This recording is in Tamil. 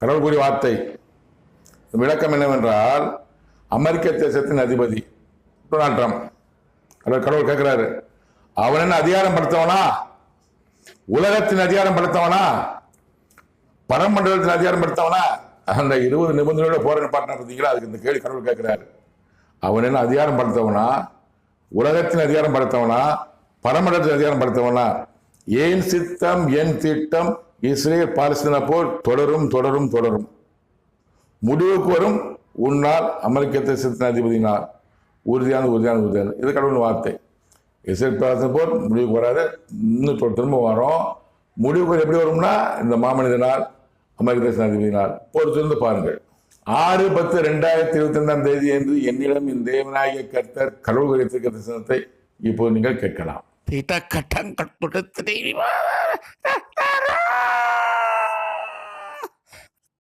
கடவுள் கூறிய வார்த்தை. விளக்கம் என்னவென்றால், அமெரிக்க தேசத்தின் அதிபதி டொனால்ட் ட்ரம்ப், கடவுள் கேட்கிறாரு, அவன் என்ன அதிகாரம் படுத்தவனா? உலகத்தின் அதிகாரம் படுத்தவனா? பரமண்டலத்தின் அதிகாரம் படுத்தவனா? அந்த 20 நிபந்தனையோட போராட பாட்டினா பார்த்தீங்களா? அதுக்கு இந்த கேள்வி கடவுள் கேட்கிறாரு. அவன் என்ன அதிகாரம் படுத்தவனா? உலகத்தின் அதிகாரம் படுத்தவனா? பரமண்டலத்தின் அதிகாரம் படுத்தவனா? ஏன் சித்தம் என் திட்டம் இஸ்ரேல் பாலஸ்தீனா போல் தொடரும் தொடரும் தொடரும். முடிவுக்கு வரும் உன்னால் அமெரிக்க தேசத்தின் அதிபதியினால். உறுதியான உறுதியான உறுதியான இது கடவுள் வார்த்தை. இஸ்ரேல் பாலஸ்தீனா போல் முடிவுக்கு வராது, இன்னும் திரும்ப வரும். முடிவுக்கு எப்படி வரும்னா இந்த மாமனிதனால், அமெரிக்க தேச அதிபதியினால். பொறுத்திருந்து பாருங்கள். 6/10/2022 என்று என்னிடம் இந்த தேவனாகிய கர்த்தர் கடவுள் குறித்த தரிசனத்தை இப்போது நீங்கள் கேட்கலாம்.